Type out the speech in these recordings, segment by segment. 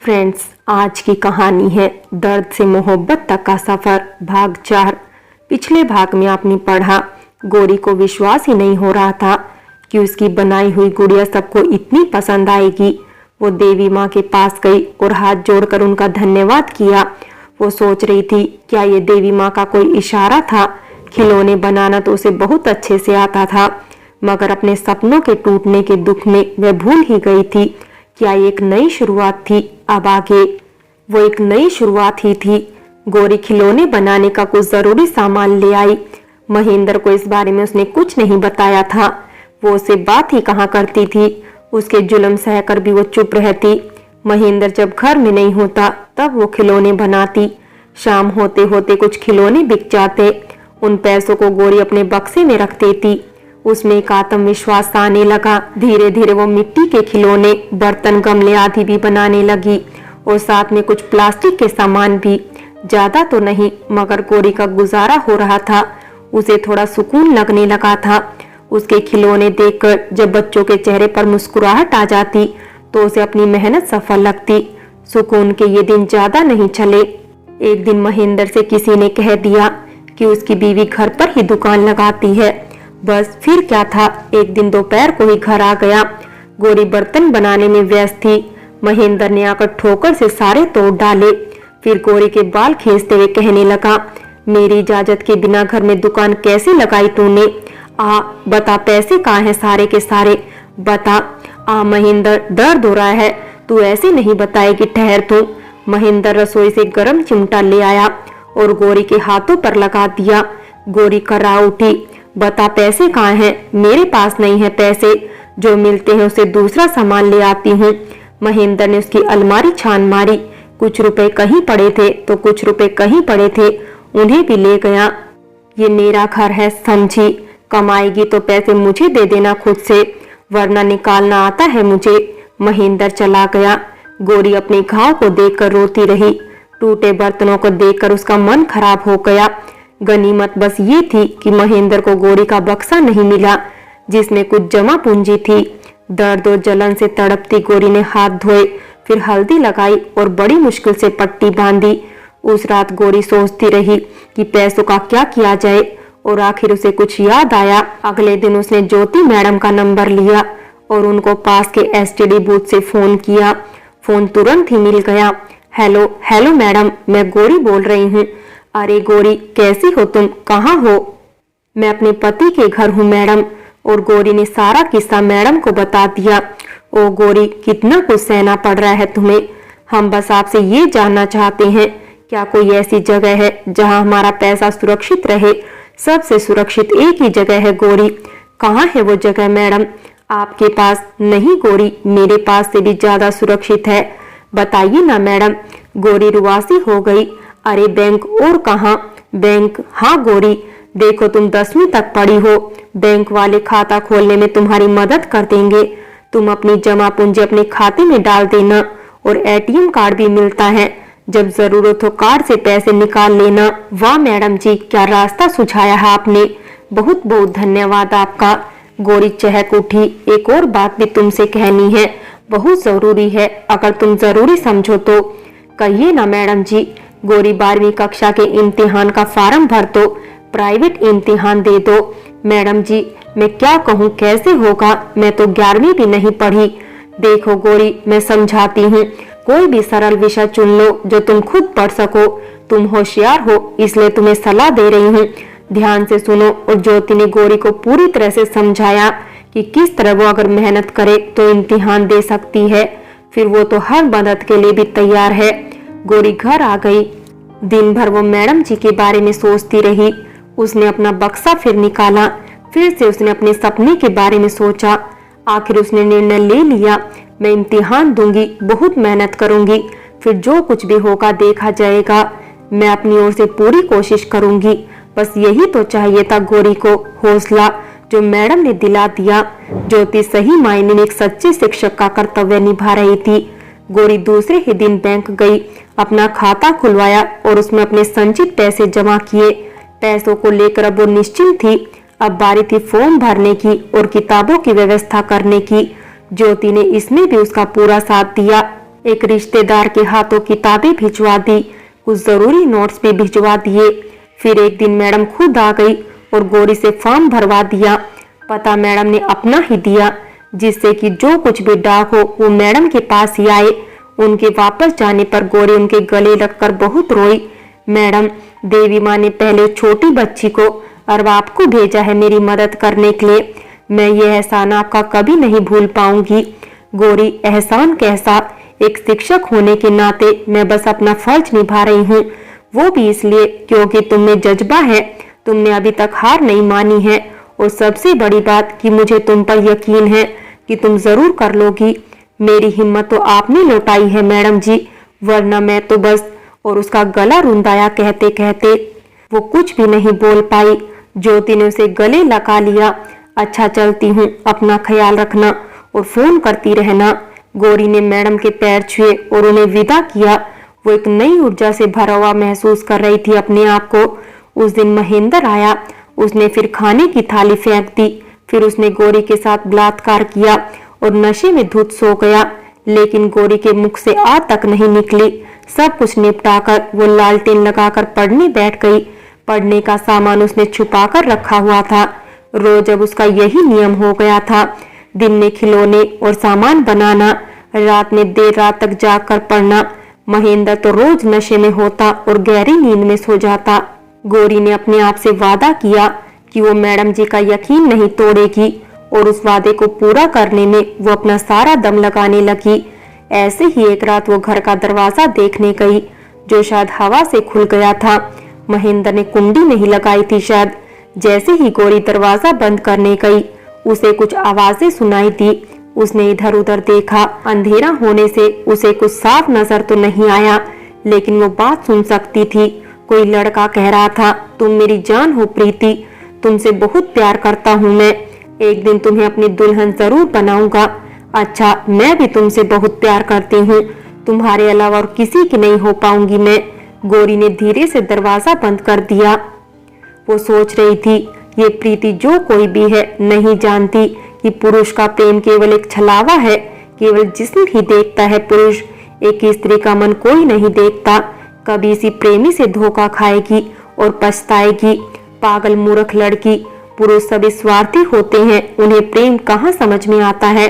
Friends, आज की कहानी है दर्द से मोहब्बत तक का सफर भाग 4। पिछले भाग में आपने पढ़ा गौरी को विश्वास ही नहीं हो रहा था कि उसकी बनाई हुई गुड़िया सबको इतनी पसंद आएगी। वो देवी माँ के पास गई और हाथ जोड़कर उनका धन्यवाद किया। वो सोच रही थी क्या ये देवी माँ का कोई इशारा था। खिलौने बनाना तो उसे बहुत अच्छे से आता था, मगर अपने सपनों के टूटने के दुख में वह भूल ही गई थी क्या ये एक नई शुरुआत थी। अब आगे वो एक नई शुरुआत ही थी। गौरी खिलौने बनाने का कुछ जरूरी सामान ले आई। महेंद्र को इस बारे में उसने कुछ नहीं बताया था। वो उसे बात ही कहाँ करती थी। उसके जुल्म सहकर भी वो चुप रहती। महेंद्र जब घर में नहीं होता तब वो खिलौने बनाती। शाम होते होते कुछ खिलौने बिक जाते। उन पैसों को गौरी अपने बक्से में रख देती। उसमें एक आत्मविश्वास आने लगा। धीरे धीरे वो मिट्टी के खिलौने, बर्तन, गमले आदि भी बनाने लगी और साथ में कुछ प्लास्टिक के सामान भी। ज्यादा तो नहीं, मगर गौरी का गुजारा हो रहा था। उसे थोड़ा सुकून लगने लगा था। उसके खिलौने देखकर जब बच्चों के चेहरे पर मुस्कुराहट आ जाती तो उसे अपनी मेहनत सफल लगती। सुकून के ये दिन ज्यादा नहीं चले। एक दिन महेंद्र से किसी ने कह दिया कि उसकी बीवी घर पर ही दुकान लगाती है। बस फिर क्या था, एक दिन दोपहर को ही घर आ गया। गौरी बर्तन बनाने में व्यस्त थी। महेंद्र ने आकर ठोकर से सारे तोड़ डाले। फिर गौरी के बाल खींचते हुए कहने लगा, मेरी इजाजत के बिना घर में दुकान कैसे लगाई तूने? बता, पैसे कहाँ हैं सारे के सारे? बता। महेंद्र, दर्द हो रहा है, तू ऐसे नहीं बताएगी, ठहर तू। महेंद्र रसोई से गर्म चिमटा ले आया और गौरी के हाथों पर लगा दिया। गौरी कर्रा उठी। बता, पैसे कहाँ हैं? मेरे पास नहीं है पैसे, जो मिलते हैं उसे दूसरा सामान ले आती हूँ। महेंद्र ने उसकी अलमारी छान मारी। कुछ रुपए कहीं पड़े थे तो कुछ रुपए कहीं पड़े थे, उन्हें भी ले गया। ये मेरा घर है, समझी? कमाएगी तो पैसे मुझे दे देना खुद से, वरना निकालना आता है मुझे। महेंद्र चला गया। गौरी अपने घाव को देखकर रोती रही। टूटे बर्तनों को देखकर उसका मन खराब हो गया। गनीमत बस ये थी कि महेंद्र को गौरी का बक्सा नहीं मिला जिसमें कुछ जमा पूंजी थी। दर्द और जलन से तड़पती गौरी ने हाथ धोए, फिर हल्दी लगाई और बड़ी मुश्किल से पट्टी बांधी। उस रात गौरी सोचती रही कि पैसों का क्या किया जाए और आखिर उसे कुछ याद आया। अगले दिन उसने ज्योति मैडम का नंबर लिया और उनको पास के एसटीडी बूथ से फोन किया। फोन तुरंत ही मिल गया। हेलो मैडम, मैं गौरी बोल रही हूँ। अरे गौरी, कैसी हो तुम? कहाँ हो? मैं अपने पति के घर हूँ मैडम। और गौरी ने सारा किस्सा मैडम को बता दिया। ओ गौरी, कितना कुछ सहना पड़ रहा है तुम्हें। हम बस आपसे ये जानना चाहते हैं, क्या कोई ऐसी जगह है जहाँ हमारा पैसा सुरक्षित रहे? सबसे सुरक्षित एक ही जगह है गौरी। कहाँ है वो जगह मैडम? आपके पास? नहीं गौरी, मेरे पास से भी ज्यादा सुरक्षित है। बताइए ना मैडम। गौरी रुआसी हो गई। अरे बैंक और कहाँ? बैंक? हाँ गौरी, देखो तुम 10वीं तक पढ़ी हो, बैंक वाले खाता खोलने में तुम्हारी मदद कर देंगे। तुम अपनी जमा पूंजी अपने खाते में डाल देना और एटीएम कार्ड भी मिलता है, जब जरूरत हो कार्ड से पैसे निकाल लेना। वाह मैडम जी, क्या रास्ता सुझाया है आपने, बहुत बहुत धन्यवाद आपका। गौरी चहक उठी। एक और बात भी तुमसे कहनी है, बहुत जरूरी है, अगर तुम जरूरी समझो तो। कहिए ना मैडम जी। गौरी 12वीं कक्षा के इम्तिहान का फार्म भर दो, प्राइवेट इम्तिहान दे दो। मैडम जी, मैं क्या कहूँ, कैसे होगा? मैं तो 11वीं भी नहीं पढ़ी। देखो गौरी, मैं समझाती हूँ, कोई भी सरल विषय चुन लो जो तुम खुद पढ़ सको। तुम होशियार हो, इसलिए तुम्हें सलाह दे रही हूँ, ध्यान से सुनो। और ज्योति ने गौरी को पूरी तरह से समझाया कि किस तरह वो अगर मेहनत करे तो इम्तिहान दे सकती है। फिर वो तो हर मदद के लिए भी तैयार है। गौरी घर आ गई। दिन भर वो मैडम जी के बारे में सोचती रही। उसने अपना बक्सा फिर निकाला। फिर से उसने अपने सपने के बारे में सोचा। आखिर उसने निर्णय ले लिया, मैं इम्तिहान दूंगी, बहुत मेहनत करूंगी, फिर जो कुछ भी होगा देखा जाएगा। मैं अपनी ओर से पूरी कोशिश करूंगी। बस यही तो चाहिए था गौरी को, हौसला जो मैडम ने दिला दिया। ज्योति सही मायने में एक सच्चे शिक्षक का कर्तव्य निभा रही थी। गौरी दूसरे ही दिन बैंक गई, अपना खाता खुलवाया और उसमें अपने संचित पैसे जमा किए। पैसों को लेकर अब वो निश्चिंत थी। अब बारी थी फॉर्म भरने की और किताबों की व्यवस्था करने की। ज्योति ने इसमें भी उसका पूरा साथ दिया। एक रिश्तेदार के हाथों किताबें भिजवा दी, कुछ जरूरी नोट्स भी भिजवा दिए। फिर एक दिन मैडम खुद आ गई और गौरी से फॉर्म भरवा दिया। पता मैडम ने अपना ही दिया, जिससे कि जो कुछ भी डाक हो वो मैडम के पास ही आए। उनके वापस जाने पर गौरी उनके गले लगकर बहुत रोई। मैडम, देवी माँ ने पहले छोटी बच्ची को और आपको भेजा है मेरी मदद करने के लिए। मैं ये एहसान आपका कभी नहीं भूल पाऊंगी। गौरी, एहसान कैसा? एक शिक्षक होने के नाते मैं बस अपना फर्ज निभा रही हूँ, वो भी इसलिए क्योंकि तुम में जज्बा है, तुमने अभी तक हार नहीं मानी है, और सबसे बड़ी बात कि मुझे तुम पर यकीन है कि तुम जरूर कर लोगी। मेरी हिम्मत तो आपने लौटाई है मैडम जी, वरना मैं तो बस। और उसका गला रुंधाया कहते कहते वो कुछ भी नहीं बोल पाई। ज्योति ने उसे गले लगा लिया। अच्छा, चलती हूँ, अपना ख्याल रखना और फोन करती रहना। गौरी ने मैडम के पैर छुए और उन्हें विदा किया। वो एक नई ऊर्जा से भरा हुआ महसूस कर रही थी अपने आप को। उस दिन महेंद्र आया। उसने फिर खाने की थाली फेंक दी। फिर उसने गौरी के साथ बलात्कार किया और नशे में धुत सो गया। लेकिन गौरी के मुख से आ तक नहीं निकली। सब कुछ निपटाकर वो लालटेन लगाकर पढ़ने बैठ गई। पढ़ने का सामान उसने छुपाकर रखा हुआ था। रोज अब उसका यही नियम हो गया था, दिन में खिलौने और सामान बनाना, रात में देर रात तक जागकर पढ़ना। महेंद्र तो रोज नशे में होता और गहरी नींद में सो जाता। गौरी ने अपने आप से वादा किया कि वो मैडम जी का यकीन नहीं तोड़ेगी, और उस वादे को पूरा करने में वो अपना सारा दम लगाने लगी। ऐसे ही एक रात वो घर का दरवाजा देखने गई, जो शायद हवा से खुल गया था। महेंद्र ने कुंडी नहीं लगाई थी शायद। जैसे ही गौरी दरवाजा बंद करने गई, उसे कुछ आवाजें सुनाई दी। उसने इधर उधर देखा। अंधेरा होने से उसे कुछ साफ नजर तो नहीं आया, लेकिन वो बात सुन सकती थी। कोई लड़का कह रहा था, तुम मेरी जान हो प्रीति, तुमसे बहुत प्यार करता हूँ मैं, एक दिन तुम्हें अपनी दुल्हन जरूर बनाऊंगा। अच्छा, मैं भी तुमसे बहुत प्यार करती हूँ, तुम्हारे अलावा और किसी की नहीं हो पाऊंगी मैं। गौरी ने धीरे से दरवाजा बंद कर दिया। वो सोच रही थी, ये प्रीति जो कोई भी है नहीं जानती कि पुरुष का प्रेम केवल एक छलावा है। केवल जिस्म ही देखता है पुरुष, एक स्त्री का मन कोई नहीं देखता। कभी इसी प्रेमी से धोखा खाएगी और पछताएगी। पागल मूर्ख लड़की। पुरुष सभी स्वार्थी होते हैं, उन्हें प्रेम कहाँ समझ में आता है।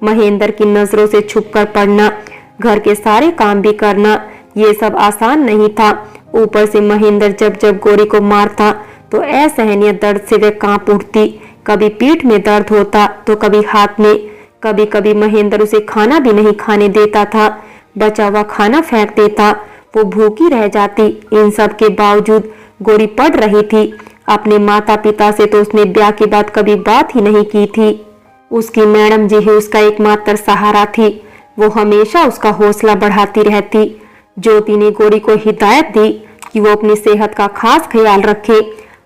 महेंद्र की नजरों से छुपकर पढ़ना, घर के सारे काम भी करना, ये सब आसान नहीं था। ऊपर से महेंद्र जब जब गौरी को मारता तो असहनीय दर्द से वे कांप उठती। कभी पीठ में दर्द होता तो कभी हाथ में। कभी कभी महेंद्र उसे खाना भी नहीं खाने देता था, बचा हुआ खाना फेंक देता। वो भूखी रह जाती। इन सब के बावजूद गौरी पढ़ रही थी। अपने माता पिता से तो उसने ब्याह के बाद कभी बात ही नहीं की थी। उसकी मैडम जी ही उसका एकमात्र सहारा थी। वो हमेशा उसका हौसला बढ़ाती रहती। ज्योति ने गौरी को हिदायत दी कि वो अपनी सेहत का खास ख्याल रखे,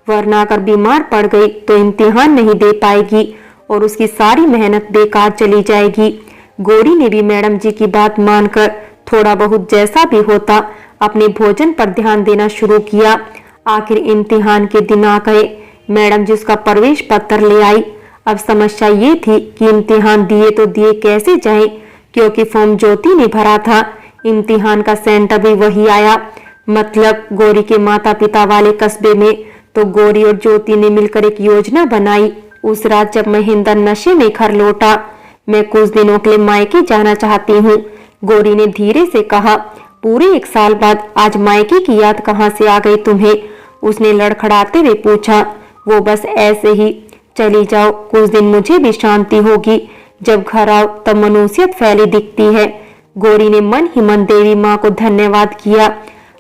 वरना अगर बीमार पड़ गई तो इम्तिहान नहीं दे पाएगी और उसकी सारी मेहनत बेकार चली जाएगी। गौरी ने भी मैडम जी की बात मानकर थोड़ा बहुत जैसा भी होता अपने भोजन पर ध्यान देना शुरू किया। आखिर इम्तिहान के दिन आ गए। मैडम जी उसका प्रवेश पत्र ले आई। अब समस्या ये थी कि इम्तिहान दिए तो दिए कैसे जाए, क्योंकि फॉर्म ज्योति ने भरा था। इम्तिहान का सेंटर भी वही आया, मतलब गौरी के माता पिता वाले कस्बे में। तो गौरी और ज्योति ने मिलकर एक योजना बनाई। उस रात जब महेंद्र नशे में घर लौटा, मैं कुछ दिनों के लिए मायके जाना चाहती हूँ, गौरी ने धीरे से कहा। पूरे 1 साल बाद आज मायके की याद कहाँ से आ गई तुम्हें? उसने लड़खड़ाते हुए पूछा। वो बस ऐसे ही, चली जाओ, कुछ दिन मुझे भी शांति होगी। जब घर आओ तब मनुष्यत फैली दिखती है। गौरी ने मन ही मन देवी माँ को धन्यवाद किया।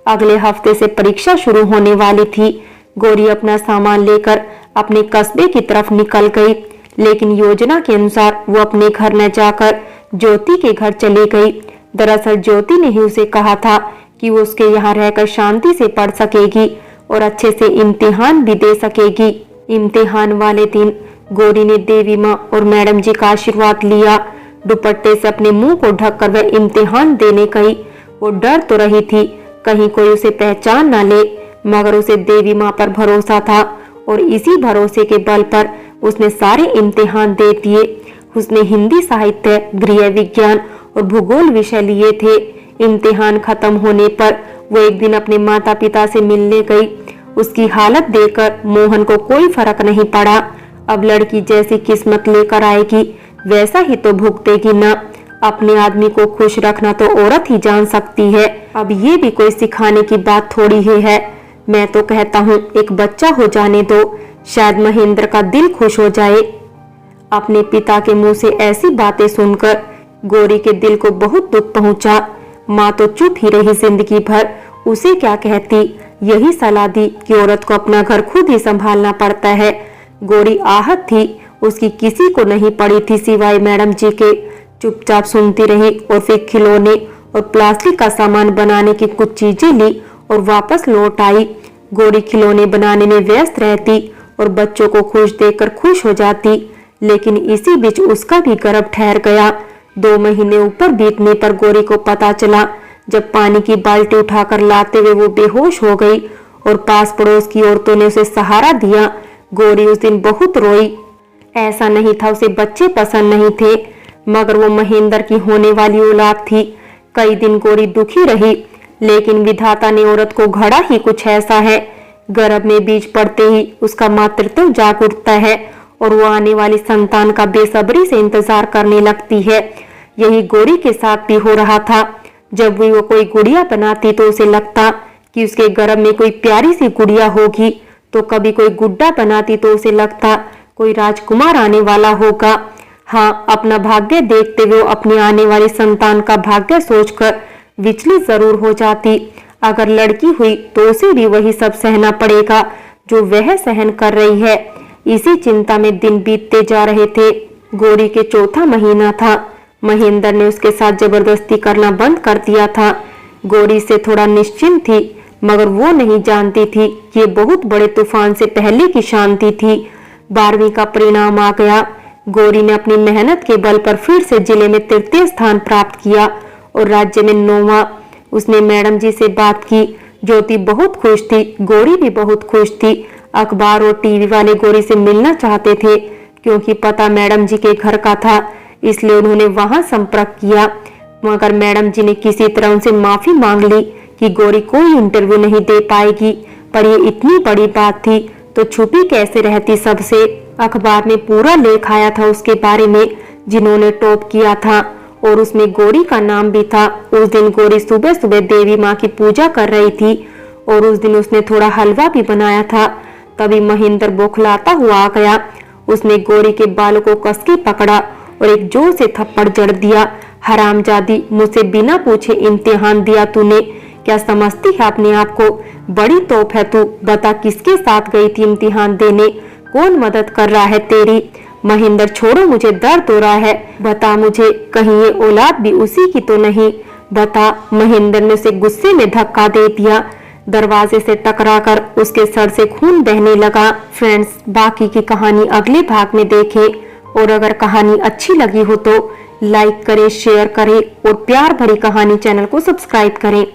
अगले हफ्ते से परीक्षा शुरू होने वाली थी। गौरी अपना सामान लेकर अपने कस्बे की तरफ निकल गई, लेकिन योजना के अनुसार वो अपने घर न जाकर ज्योति के घर चली गई। दरअसल ज्योति ने ही उसे कहा था कि वो उसके यहाँ रहकर शांति से पढ़ सकेगी और अच्छे से इम्तिहान भी दे सकेगी। इम्तिहान वाले दिन गौरी ने देवी माँ और मैडम जी का आशीर्वाद लिया। दुपट्टे से अपने मुंह को ढककर वह इम्तिहान देने गई। वो डर तो रही थी कहीं कोई उसे पहचान न ले, मगर उसे देवी माँ पर भरोसा था और इसी भरोसे के बल पर उसने सारे इम्तिहान दे दिए। उसने हिंदी साहित्य, गृह विज्ञान और भूगोल विषय लिए थे। इम्तिहान खत्म होने पर वो एक दिन अपने माता पिता से मिलने गई। उसकी हालत देखकर मोहन को कोई फर्क नहीं पड़ा। अब लड़की जैसी किस्मत लेकर आएगी वैसा ही तो भुगतेगी ना। अपने आदमी को खुश रखना तो औरत ही जान सकती है। अब ये भी कोई सिखाने की बात थोड़ी ही है। मैं तो कहता हूँ एक बच्चा हो जाने दो, शायद महेंद्र का दिल खुश हो जाए। अपने पिता के मुंह से ऐसी बातें सुनकर गौरी के दिल को बहुत दुख पहुंचा। माँ तो चुप ही रही जिंदगी भर। उसे क्या कहती, यही सलाह दी कि औरत को अपना घर खुद ही संभालना पड़ता है। गौरी आहत थी, उसकी किसी को नहीं पड़ी थी सिवाय मैडम जी के। चुपचाप सुनती रही और फिर खिलौने और प्लास्टिक का सामान बनाने की कुछ चीजें ली और वापस लौट आई। गौरी खिलौने बनाने में व्यस्त रहती और बच्चों को खुश देखकर खुश हो जाती। लेकिन इसी बीच उसका भी गर्भ ठहर गया। 2 महीने ऊपर बीतने पर गौरी को पता चला। जब पानी की बाल्टी उठाकर लाते हुए वो बेहोश हो गई और पास पड़ोस की औरतों ने उसे सहारा दिया। गौरी उस दिन बहुत रोई। ऐसा नहीं था उसे बच्चे पसंद नहीं थे, मगर वो महेंद्र की होने वाली औलाद थी। कई दिन गौरी दुखी रही, लेकिन विधाता ने औरत को घड़ा ही कुछ ऐसा है। गर्भ में बीज पड़ते ही उसका मातृत्व जाग उठता है और वो आने वाली संतान का बेसब्री से इंतजार करने लगती है। यही गौरी के साथ भी हो रहा था। जब भी वो कोई गुड़िया बनाती तो उसे लगता कि उसके गर्भ में कोई प्यारी सी गुड़िया होगी, तो कभी कोई गुड्डा बनाती तो उसे लगता कोई राजकुमार आने वाला होगा। हाँ, अपना भाग्य देखते हुए अपनी आने वाली संतान का भाग्य सोचकर विचलित जरूर हो जाती। अगर लड़की हुई तो उसे भी वही सब सहना पड़ेगा जो वह सहन कर रही है। इसी चिंता में दिन बीतते जा रहे थे। गौरी के चौथा महीना था। महेंद्र ने उसके साथ जबरदस्ती करना बंद कर दिया था। गौरी से थोड़ा निश्चिंत थी, मगर वो नहीं जानती थी कि ये बहुत बड़े तूफान से पहले की शांति थी। 12वीं का परिणाम आ गया। गौरी ने अपनी मेहनत के बल पर फिर से जिले में 3य स्थान प्राप्त किया और राज्य में 9वां। उसने मैडम जी से बात की। ज्योति बहुत खुश थी, गौरी भी बहुत खुश थी। अखबार और टीवी वाले गौरी से मिलना चाहते थे, क्योंकि पता मैडम जी के घर का था, इसलिए उन्होंने वहां संपर्क किया। मगर मैडम जी ने किसी तरह उनसे माफी मांग ली कि गौरी कोई इंटरव्यू नहीं दे पाएगी। पर ये इतनी बड़ी बात थी तो छुपी कैसे रहती सबसे। अखबार में पूरा लेख आया था उसके बारे में, जिन्होंने टॉप किया था, और उसमें गौरी का नाम भी था। उस दिन गौरी सुबह सुबह देवी माँ की पूजा कर रही थी और उस दिन उसने थोड़ा हलवा भी बनाया था। तभी महेंद्र बौखलाता हुआ आ गया। उसने गौरी के बालों को कस के पकड़ा और एक जोर से थप्पड़ जड़ दिया। हरामजादी, मुझसे बिना पूछे इम्तिहान दिया तूने। क्या समझती है अपने आप को? बड़ी तोप है तू। बता किसके साथ गई थी इम्तिहान देने? कौन मदद कर रहा है तेरी? महेंद्र छोड़ो, मुझे दर्द हो रहा है। बता मुझे, कहीं ये औलाद भी उसी की तो नहीं? बता। महेंद्र ने उसे गुस्से में धक्का दे दिया। दरवाजे से टकराकर उसके सर से खून बहने लगा। फ्रेंड्स, बाकी की कहानी अगले भाग में देखें। और अगर कहानी अच्छी लगी हो तो लाइक करें, शेयर करें और प्यार भरी कहानी चैनल को सब्सक्राइब करें।